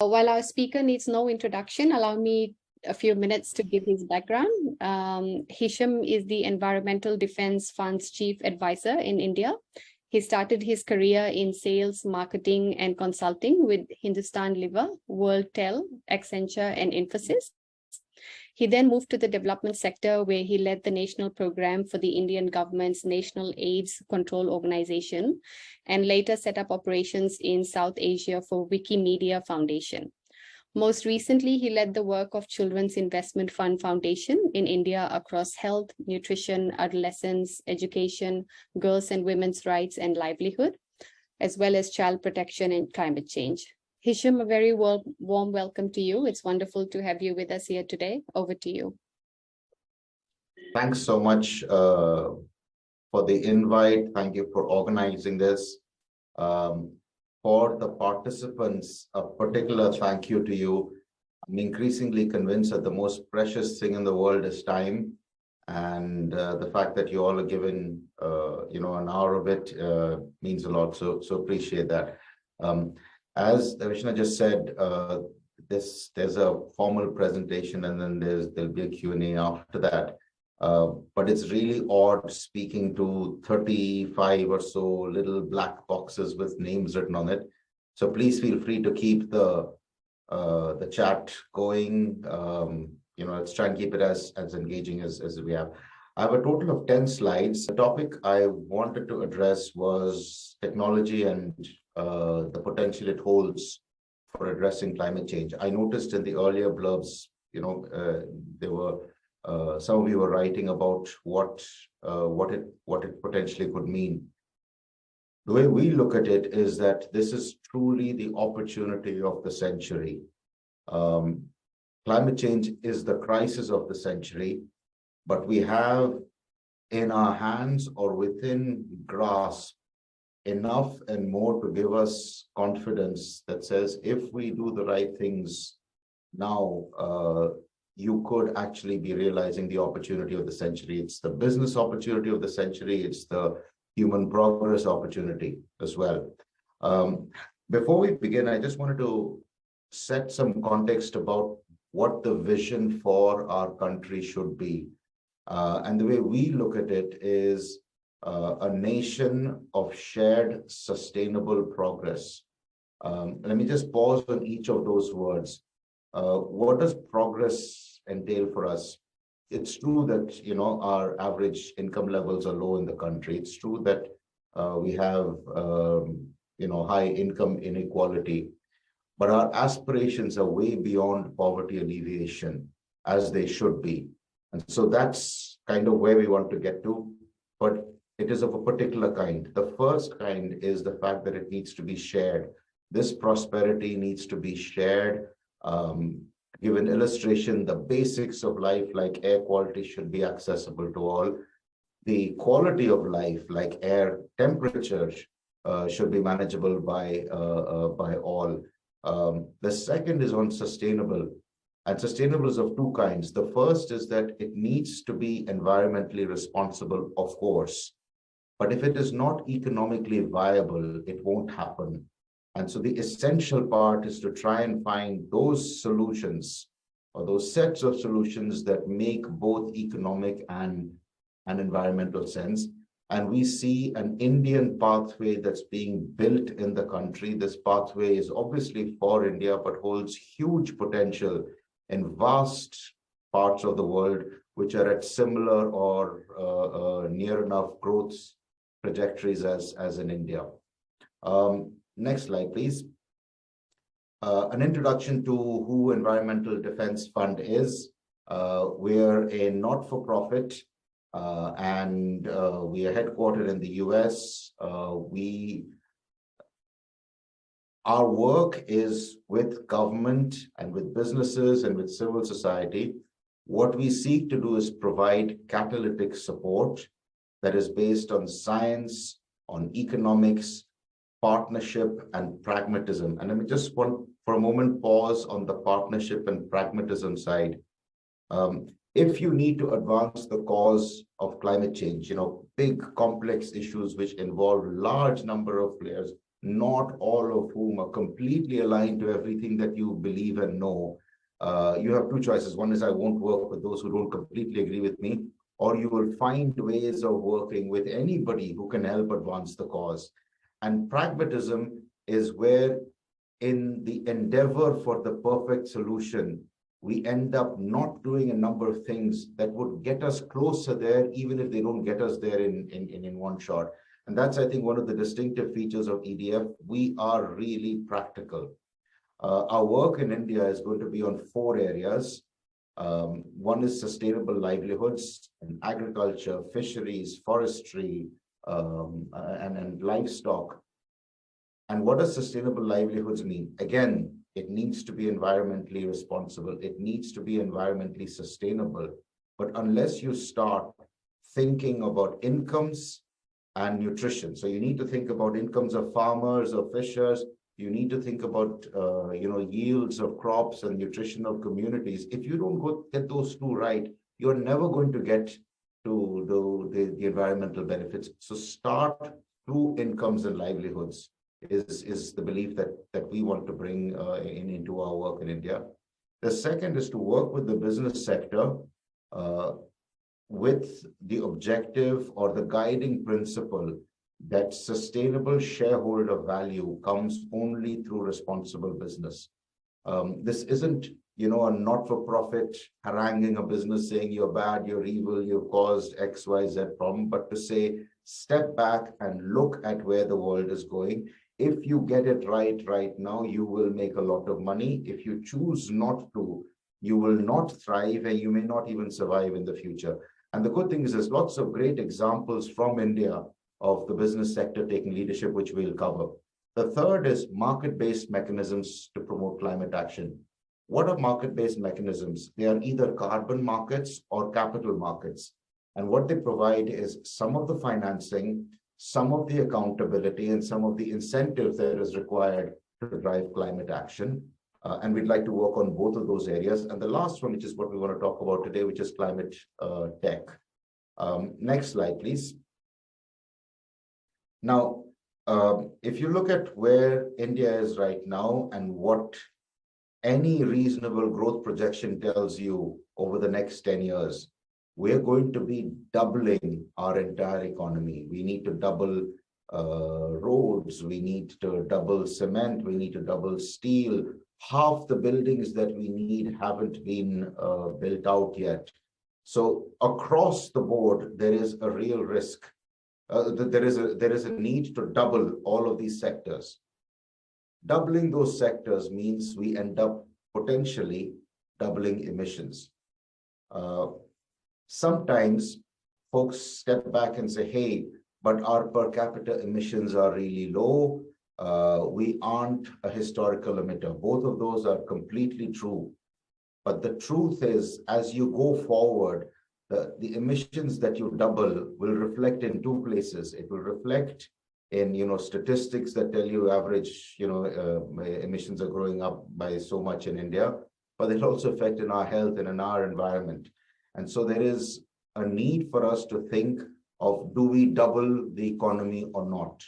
While our speaker needs no introduction, allow me a few minutes to give his background. Hisham is the Environmental Defense Fund's Chief Advisor in India. He started his career in sales, marketing, and consulting with Hindustan Liver, WorldTel, Accenture, and Infosys. He then moved to the development sector, where he led the national program for the Indian government's National AIDS Control Organization, and later set up operations in South Asia for Wikimedia Foundation. Most recently, he led the work of Children's Investment Fund Foundation in India across health, nutrition, adolescence, education, girls and women's rights and livelihood, as well as child protection and climate change. Hisham, a very warm welcome to you. It's wonderful to have you with us here today. Over to you. Thanks so much for the invite. Thank you for organizing this. For the participants, a particular thank you to you. I'm increasingly convinced that the most precious thing in the world is time. And the fact that you all are given, an hour of it means a lot. So appreciate that. As Vishna just said, there's a formal presentation and then there'll be a Q&A after that. But it's really odd speaking to 35 or so little black boxes with names written on it. So please feel free to keep the chat going. Let's try and keep it as engaging as we have. I have a total of 10 slides. The topic I wanted to address was technology and the potential it holds for addressing climate change. I noticed in the earlier blurbs, there were some of you were writing about what it potentially could mean. The way we look at it is that this is truly the opportunity of the century. Climate change is the crisis of the century, but we have in our hands or within grasp enough and more to give us confidence that says if we do the right things now, you could actually be realizing the opportunity of the century. It's the business opportunity of the century. It's the human progress opportunity as well. Before we begin, I just wanted to set some context about what the vision for our country should be. And the way we look at it is a nation of shared sustainable progress. Let me just pause on each of those words. What does progress entail for us? It's true that, our average income levels are low in the country. It's true that we have, high income inequality, but our aspirations are way beyond poverty alleviation, as they should be. And so that's kind of where we want to get to, but it is of a particular kind. The first kind is the fact that it needs to be shared. This prosperity needs to be shared. Give an illustration, the basics of life like air quality should be accessible to all. The quality of life like air temperature should be manageable by all. The second is on sustainable, and sustainable is of two kinds. The first is that it needs to be environmentally responsible, of course, but if it is not economically viable, it won't happen. And so the essential part is to try and find those solutions or those sets of solutions that make both economic and environmental sense. And we see an Indian pathway that's being built in the country. This pathway is obviously for India, but holds huge potential in vast parts of the world, which are at similar or near enough growth trajectories as in India. Next slide, please. An introduction to who Environmental Defense Fund is. We're a not-for-profit and we are headquartered in the US. Our work is with government and with businesses and with civil society. What we seek to do is provide catalytic support that is based on science, on economics, partnership, and pragmatism. And let me just for a moment pause on the partnership and pragmatism side. If you need to advance the cause of climate change, big complex issues which involve large number of players, not all of whom are completely aligned to everything that you believe and know, you have two choices. One is I won't work with those who don't completely agree with me, or you will find ways of working with anybody who can help advance the cause. And pragmatism is where, in the endeavor for the perfect solution, we end up not doing a number of things that would get us closer there, even if they don't get us there in one shot. And that's, I think, one of the distinctive features of EDF. We are really practical. Our work in India is going to be on 4 areas. One is sustainable livelihoods and agriculture, fisheries, forestry, and livestock. And what does sustainable livelihoods mean? Again, it needs to be environmentally responsible. It needs to be environmentally sustainable. But unless you start thinking about incomes and nutrition, so you need to think about incomes of farmers or fishers. You need to think about yields of crops and nutrition of communities. If you don't get those 2 right, you're never going to get to the environmental benefits. So start through incomes and livelihoods is the belief that we want to bring into our work in India. The second is to work with the business sector with the objective or the guiding principle that sustainable shareholder value comes only through responsible business. This isn't, a not-for-profit haranguing a business saying you're bad, you're evil, you've caused X, Y, Z problem, but to say, step back and look at where the world is going. If you get it right now, you will make a lot of money. If you choose not to, you will not thrive, and you may not even survive in the future. And the good thing is there's lots of great examples from India of the business sector taking leadership, which we'll cover. The third is market-based mechanisms to promote climate action. What are market-based mechanisms? They are either carbon markets or capital markets. And what they provide is some of the financing, some of the accountability, and some of the incentives that is required to drive climate action. And we'd like to work on both of those areas. And the last one, which is what we want to talk about today, which is climate tech. Next slide, please. Now, if you look at where India is right now and what any reasonable growth projection tells you over the next 10 years, we're going to be doubling our entire economy. We need to double roads, we need to double cement, we need to double steel. Half the buildings that we need haven't been built out yet. So across the board, there is a real risk. There is a need to double all of these sectors. Doubling those sectors means we end up potentially doubling emissions. Sometimes folks step back and say, hey, but our per capita emissions are really low. We aren't a historical emitter. Both of those are completely true. But the truth is, as you go forward, the emissions that you double will reflect in 2 places. It will reflect in statistics that tell you average emissions are growing up by so much in India, but it'll also affect in our health and in our environment. And so there is a need for us to think of, do we double the economy or not?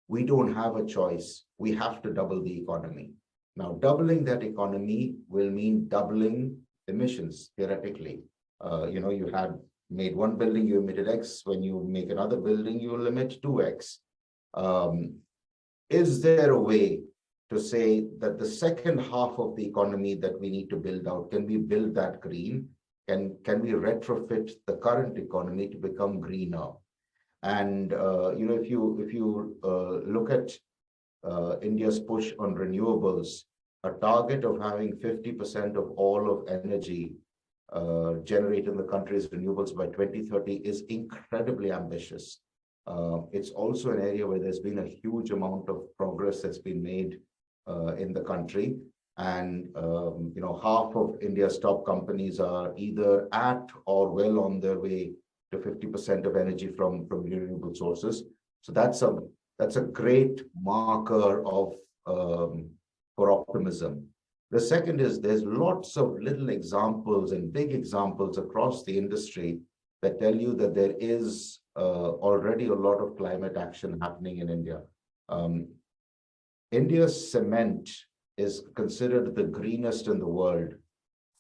We don't have a choice. We have to double the economy. Now, doubling that economy will mean doubling emissions, theoretically. You had made one building, you emitted X. When you make another building, you will emit 2X. Is there a way to say that the second half of the economy that we need to build out, can we build that green? Can we retrofit the current economy to become greener? And if you look at India's push on renewables, a target of having 50% of all of energy generated in the country's renewables by 2030 is incredibly ambitious. It's also an area where there's been a huge amount of progress that's been made in the country. And half of India's top companies are either at or well on their way to 50% of energy from renewable sources. So that's a great marker of for optimism. The second is there's lots of little examples and big examples across the industry that tell you that there is already a lot of climate action happening in India. India's cement is considered the greenest in the world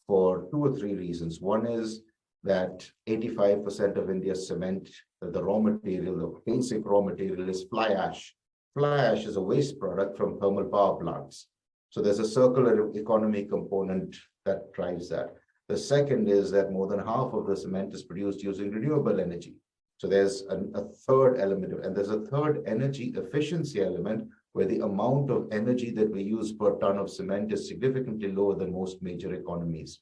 for two or three reasons. One is that 85% of India's cement, the raw material, the basic raw material is fly ash. Fly ash is a waste product from thermal power plants. So there's a circular economy component that drives that. The second is that more than half of the cement is produced using renewable energy. So there's a third element, and there's a third energy efficiency element where the amount of energy that we use per ton of cement is significantly lower than most major economies.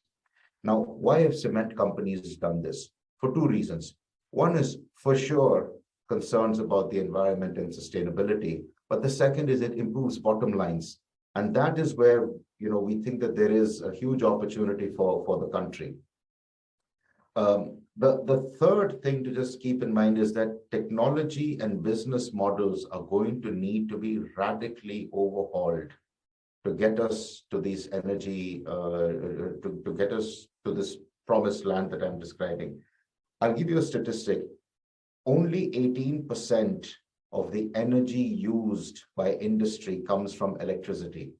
Now, why have cement companies done this? For two reasons. One is for sure concerns about the environment and sustainability, but the second is it improves bottom lines. And that is where, we think that there is a huge opportunity for the country. The third thing to just keep in mind is that technology and business models are going to need to be radically overhauled to get us to these energy, to get us to this promised land that I'm describing. I'll give you a statistic. Only 18% of the energy used by industry comes from electricity.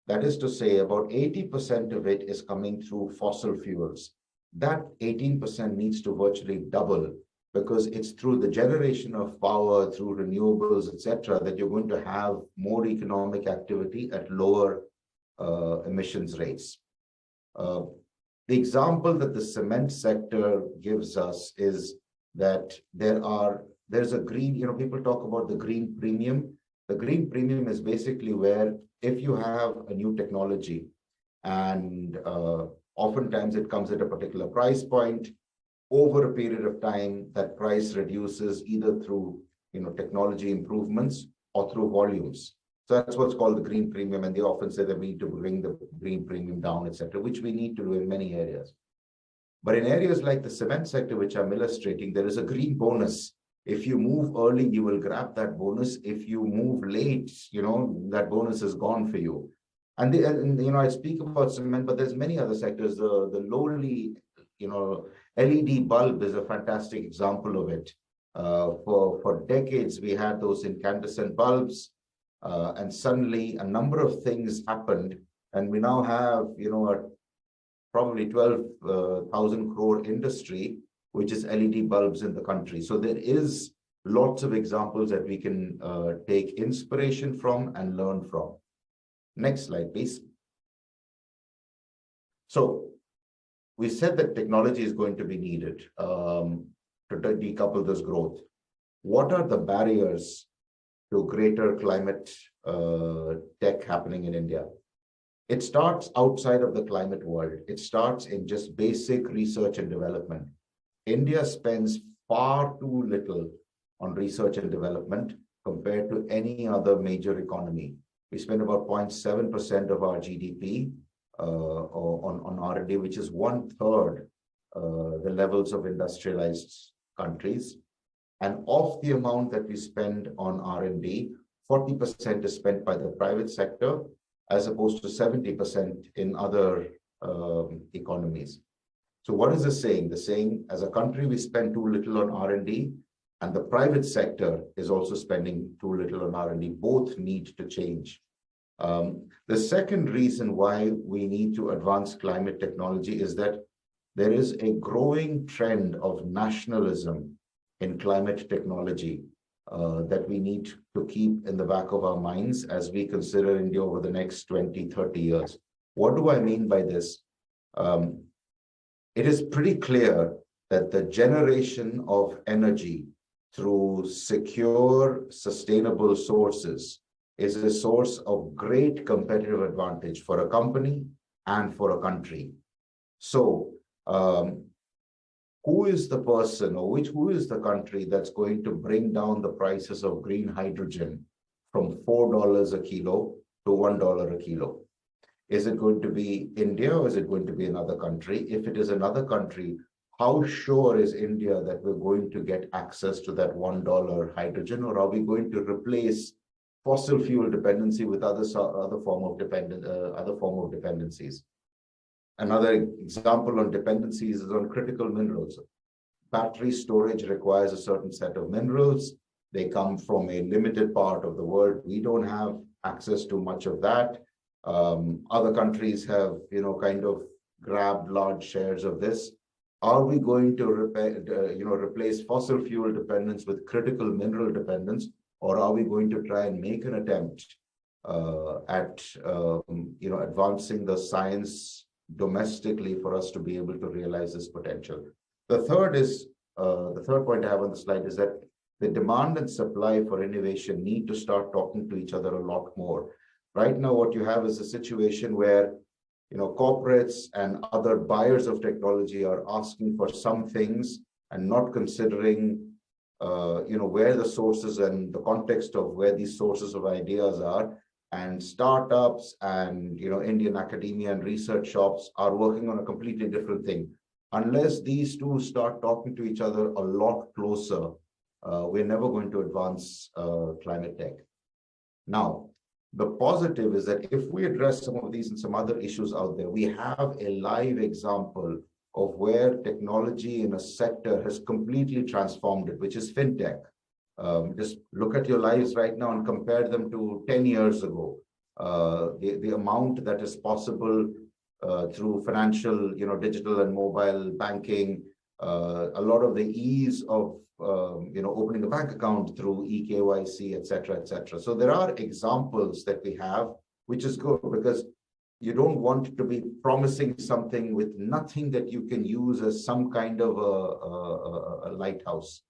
That is to say, about 80% of it is coming through fossil fuels. That 18% needs to virtually double because it's through the generation of power, through renewables, etc., that you're going to have more economic activity at lower emissions rates. The example that the cement sector gives us is that there's a green, people talk about the green premium. The green premium is basically where if you have a new technology and oftentimes it comes at a particular price point, over a period of time, that price reduces either through technology improvements or through volumes. So that's what's called the green premium, and they often say that we need to bring the green premium down, etc., which we need to do in many areas. But in areas like the cement sector, which I'm illustrating, there is a green bonus. If you move early, you will grab that bonus. If you move late, that bonus is gone for you. And I speak about cement, but there's many other sectors. The lowly, LED bulb is a fantastic example of it. For decades, we had those incandescent bulbs, and suddenly a number of things happened, and we now have, a probably 12,000 crore industry, which is LED bulbs in the country. So there is lots of examples that we can take inspiration from and learn from. Next slide, please. So we said that technology is going to be needed to decouple this growth. What are the barriers to greater climate tech happening in India? It starts outside of the climate world. It starts in just basic research and development. India spends far too little on research and development compared to any other major economy. We spend about 0.7% of our GDP on R&D, which is 1/3 the levels of industrialized countries. And of the amount that we spend on R&D, 40% is spent by the private sector, as opposed to 70% in other economies. So what is this saying? The saying, as a country, we spend too little on R&D, and the private sector is also spending too little on R&D. Both need to change. The second reason why we need to advance climate technology is that there is a growing trend of nationalism in climate technology that we need to keep in the back of our minds as we consider India over the next 20, 30 years. What do I mean by this? It is pretty clear that the generation of energy through secure, sustainable sources is a source of great competitive advantage for a company and for a country. So, who is the person, or who is the country that's going to bring down the prices of green hydrogen from $4 a kilo to $1 a kilo? Is it going to be India, or is it going to be another country? If it is another country, how sure is India that we're going to get access to that $1 hydrogen, or are we going to replace fossil fuel dependency with other form of dependencies? Another example on dependencies is on critical minerals. Battery storage requires a certain set of minerals. They come from a limited part of the world. We don't have access to much of that. Other countries have, kind of grabbed large shares of this. Are we going to replace fossil fuel dependence with critical mineral dependence, or are we going to try and make an attempt at advancing the science domestically for us to be able to realize this potential? The third point I have on the slide is that the demand and supply for innovation need to start talking to each other a lot more. Right now, what you have is a situation where corporates and other buyers of technology are asking for some things and not considering where the sources and the context of where these sources of ideas are. And startups and Indian academia and research shops are working on a completely different thing. Unless these two start talking to each other a lot closer, we're never going to advance climate tech. Now, the positive is that if we address some of these and some other issues out there, we have a live example of where technology in a sector has completely transformed it, which is fintech. Just look at your lives right now and compare them to 10 years ago. The amount that is possible through financial, digital and mobile banking, a lot of the ease of opening a bank account through eKYC, et cetera, et cetera. So there are examples that we have, which is good because you don't want to be promising something with nothing that you can use as some kind of a lighthouse.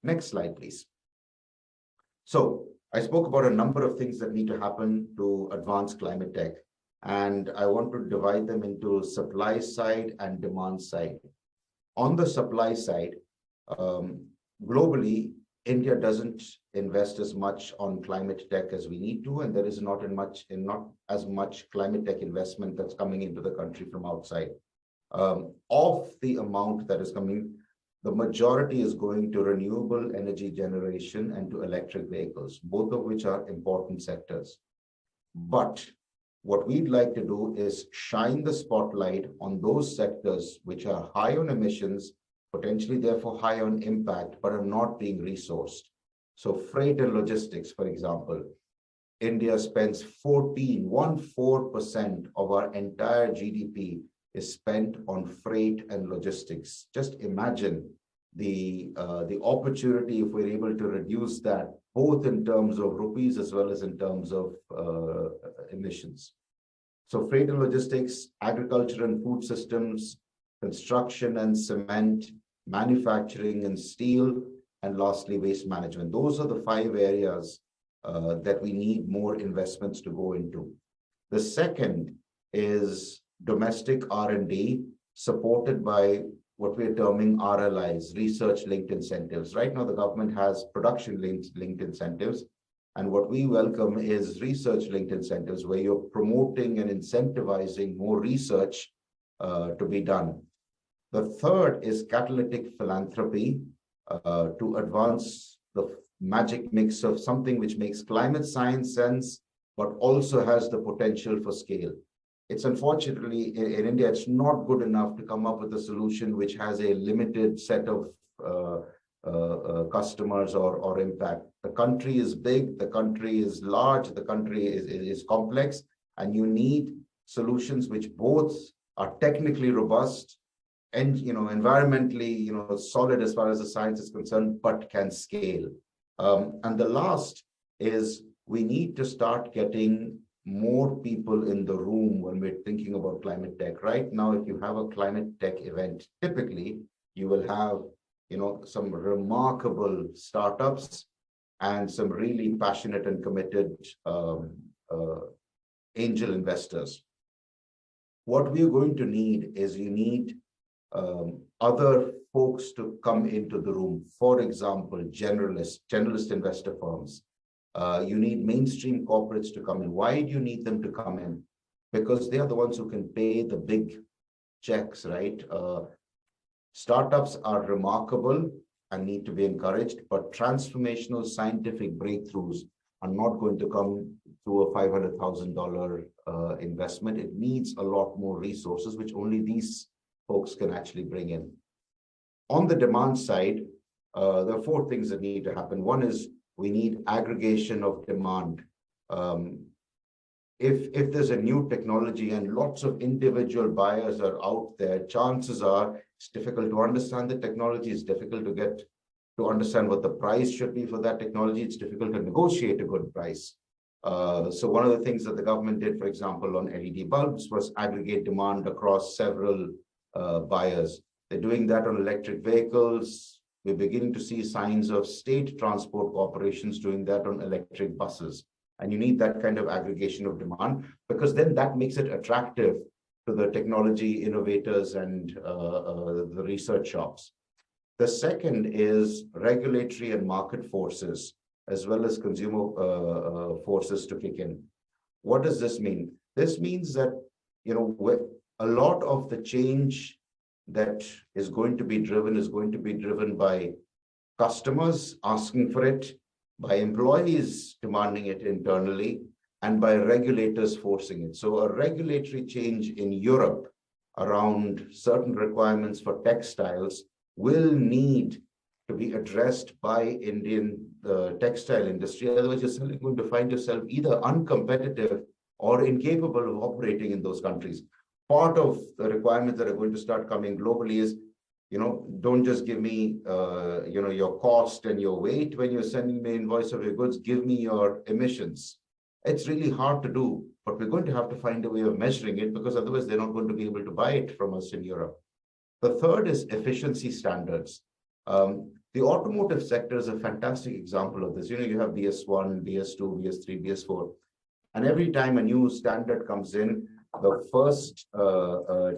Next slide, please. So I spoke about a number of things that need to happen to advance climate tech, and I want to divide them into supply side and demand side. On the supply side, globally, India doesn't invest as much on climate tech as we need to, and there is not as much climate tech investment that's coming into the country from outside. Of the amount that is coming, the majority is going to renewable energy generation and to electric vehicles, both of which are important sectors. But what we'd like to do is shine the spotlight on those sectors which are high on emissions, potentially therefore high on impact, but are not being resourced. So freight and logistics, for example, India spends 14% of our entire GDP is spent on freight and logistics. Just imagine the opportunity if we're able to reduce that, both in terms of rupees as well as in terms of emissions. So freight and logistics, agriculture and food systems, construction and cement, manufacturing and steel, and lastly, waste management. Those are the 5 areas that we need more investments to go into. The second is domestic R&D, supported by what we're terming RLIs, research-linked incentives. Right now, the government has production-linked incentives, and what we welcome is research-linked incentives, where you're promoting and incentivizing more research to be done. The third is catalytic philanthropy to advance the magic mix of something which makes climate science sense, but also has the potential for scale. It's unfortunately in India, it's not good enough to come up with a solution which has a limited set of customers or impact. The country is big, the country is large, the country is complex, and you need solutions which both are technically robust and environmentally solid as far as the science is concerned, but can scale. And the last is we need to start getting more people in the room when we're thinking about climate tech. Right now, if you have a climate tech event, typically you will have some remarkable startups and some really passionate and committed angel investors. What we're going to need is you need other folks to come into the room. For example, generalist investor firms. You need mainstream corporates to come in. Why do you need them to come in? Because they are the ones who can pay the big checks, right? Startups are remarkable and need to be encouraged, but transformational scientific breakthroughs are not going to come through a $500,000 investment. It needs a lot more resources, which only these folks can actually bring in. On the demand side, there are four things that need to happen. One is we need aggregation of demand. If there's a new technology and lots of individual buyers are out there, chances are it's difficult to understand the technology. It's difficult to get to understand what the price should be for that technology. It's difficult to negotiate a good price. So one of the things that the government did, for example, on LED bulbs was aggregate demand across several buyers. They're doing that on electric vehicles. We're beginning to see signs of state transport corporations doing that on electric buses. And you need that kind of aggregation of demand, because then that makes it attractive to the technology innovators and the research shops. The second is regulatory and market forces, as well as consumer forces to kick in. What does this mean? This means that, you know, a lot of the change that is going to be driven by customers asking for it, by employees demanding it internally, and by regulators forcing it. So a regulatory change in Europe around certain requirements for textiles will need to be addressed by Indian textile industry. Otherwise, you're suddenly going to find yourself either uncompetitive or incapable of operating in those countries. Part of the requirements that are going to start coming globally is, you know, don't just give me, you know, your cost and your weight when you're sending me invoice of your goods, give me your emissions. It's really hard to do, but we're going to have to find a way of measuring it, because otherwise they're not going to be able to buy it from us in Europe. The third is efficiency standards. The automotive sector is a fantastic example of this. You know, you have BS1, BS2, BS3, BS4, and every time a new standard comes in, the first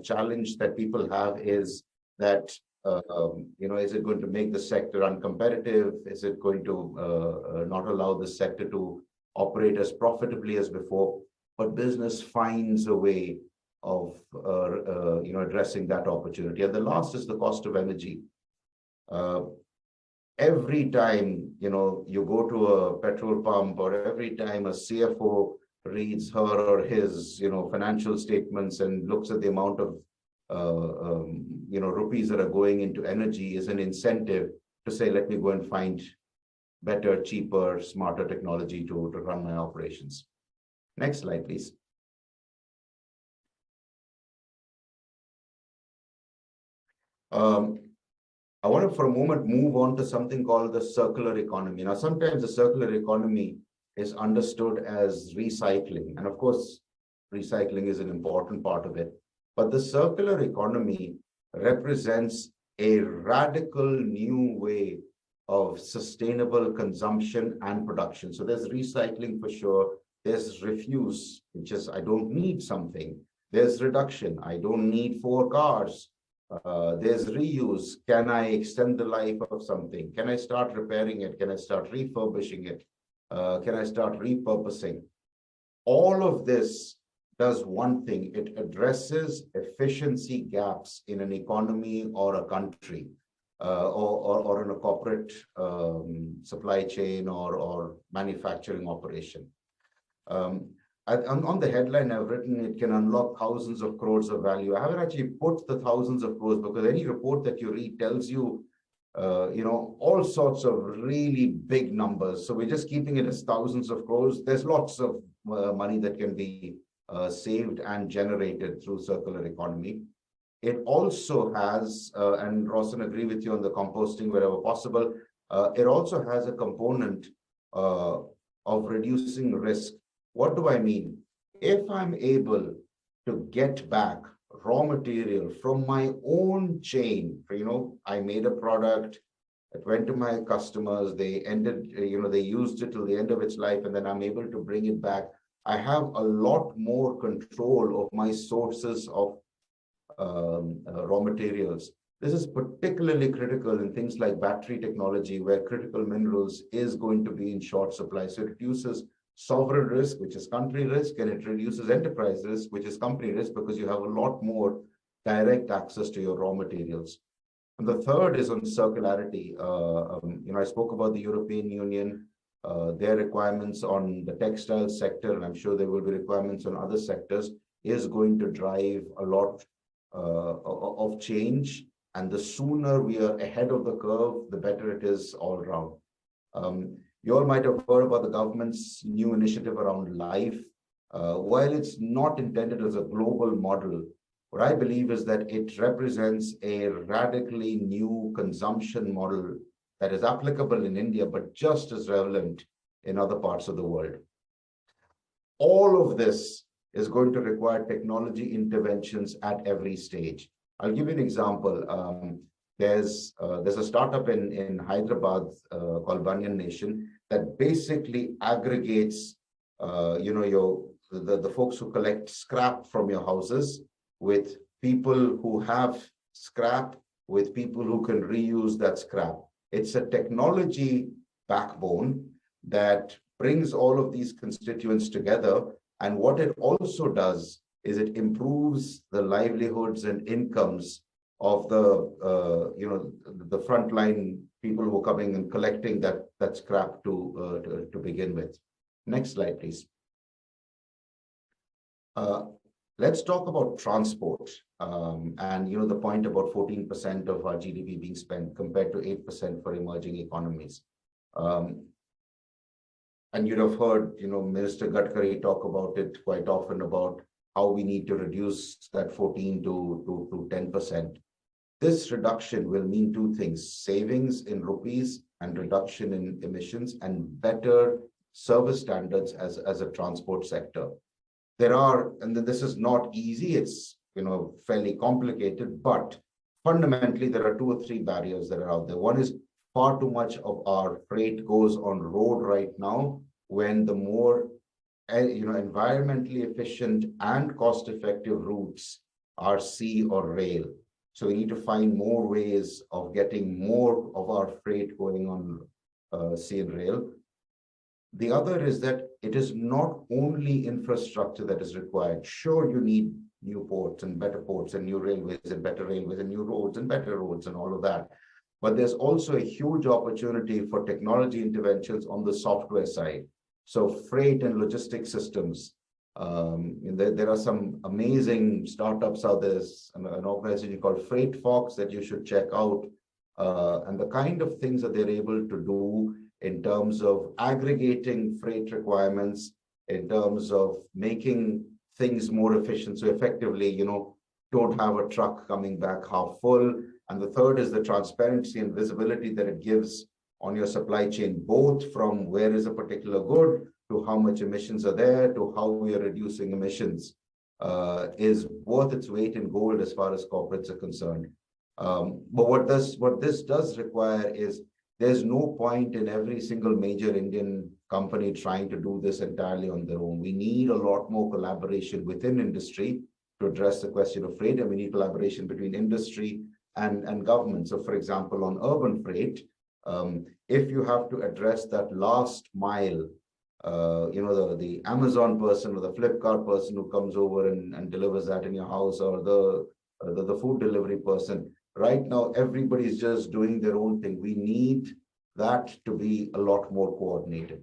challenge that people have is that, you know, is it going to make the sector uncompetitive? Is it going to not allow the sector to operate as profitably as before? But business finds a way of, you know, addressing that opportunity. And the last is the cost of energy. Every time, you know, you go to a petrol pump, or every time a CFO reads her or his, you know, financial statements and looks at the amount of you know, rupees that are going into energy, is an incentive to say, let me go and find better, cheaper, smarter technology to run my operations. Next slide, please. I want to, for a moment, move on to something called the circular economy. Now, sometimes the circular economy is understood as recycling. And of course, recycling is an important part of it. But the circular economy represents a radical new way of sustainable consumption and production. So there's recycling for sure. There's refuse, which is, I don't need something. There's reduction. I don't need 4 cars. There's reuse. Can I extend the life of something? Can I start repairing it? Can I start refurbishing it? Can I start repurposing? All of this does one thing. It addresses efficiency gaps in an economy or a country, or in a corporate supply chain or manufacturing operation. On the headline I've written, it can unlock thousands of crores of value. I haven't actually put the thousands of crores, because any report that you read tells you, you know, all sorts of really big numbers. So we're just keeping it as thousands of crores. There's lots of money that can be saved and generated through circular economy. It also has, and Rawson, agree with you on the composting wherever possible, it also has a component of reducing risk. What do I mean? If I'm able to get back raw material from my own chain, you know, I made a product, it went to my customers, they ended, you know, they used it till the end of its life, and then I'm able to bring it back. I have a lot more control of my sources of raw materials. This is particularly critical in things like battery technology, where critical minerals is going to be in short supply. So it reduces sovereign risk, which is country risk, and it reduces enterprise risk, which is company risk, because you have a lot more direct access to your raw materials. And the third is on circularity. You know, I spoke about the European Union, their requirements on the textile sector, and I'm sure there will be requirements on other sectors, is going to drive a lot of change And the sooner we are ahead of the curve, the better it is all around. You all might have heard about the government's new initiative around life. While it's not intended as a global model, what I believe is that it represents a radically new consumption model that is applicable in India, but just as relevant in other parts of the world. All of this is going to require technology interventions at every stage. I'll give you an example. There's a startup in Hyderabad called Banyan Nation that basically aggregates, the folks who collect scrap from your houses with people who have scrap, with people who can reuse that scrap. It's a technology backbone that brings all of these constituents together. And what it also does is it improves the livelihoods and incomes of the frontline people who are coming and collecting that scrap to begin with. Next slide, please. Let's talk about transport and the point about 14% of our GDP being spent compared to 8% for emerging economies. And you'd have heard, Minister Gadkari talk about it quite often about how we need to reduce that 14 to 10%. This reduction will mean two things: savings in rupees and reduction in emissions and better service standards as a transport sector. And this is not easy, it's fairly complicated, but fundamentally there are 2 or 3 barriers that are out there. One is far too much of our freight goes on road right now, when the more environmentally efficient and cost-effective routes are sea or rail. So we need to find more ways of getting more of our freight going on sea and rail. The other is that it is not only infrastructure that is required. Sure, you need new ports and better ports and new railways and better railways and new roads and better roads and all of that. But there's also a huge opportunity for technology interventions on the software side. So freight and logistics systems. There are some amazing startups out there. There's an organization called Freight Fox that you should check out. And the kind of things that they're able to do in terms of aggregating freight requirements, in terms of making things more efficient. So effectively, don't have a truck coming back half full. And the third is the transparency and visibility that it gives on your supply chain, both from where is a particular good to how much emissions are there to how we are reducing emissions, is worth its weight in gold as far as corporates are concerned. But what this does require is there's no point in every single major Indian company trying to do this entirely on their own. We need a lot more collaboration within industry to address the question of freight, and we need collaboration between industry and government. So for example, on urban freight, if you have to address that last mile, the Amazon person or the Flipkart person who comes over and delivers that in your house, or the food delivery person, right now, everybody's just doing their own thing. We need that to be a lot more coordinated.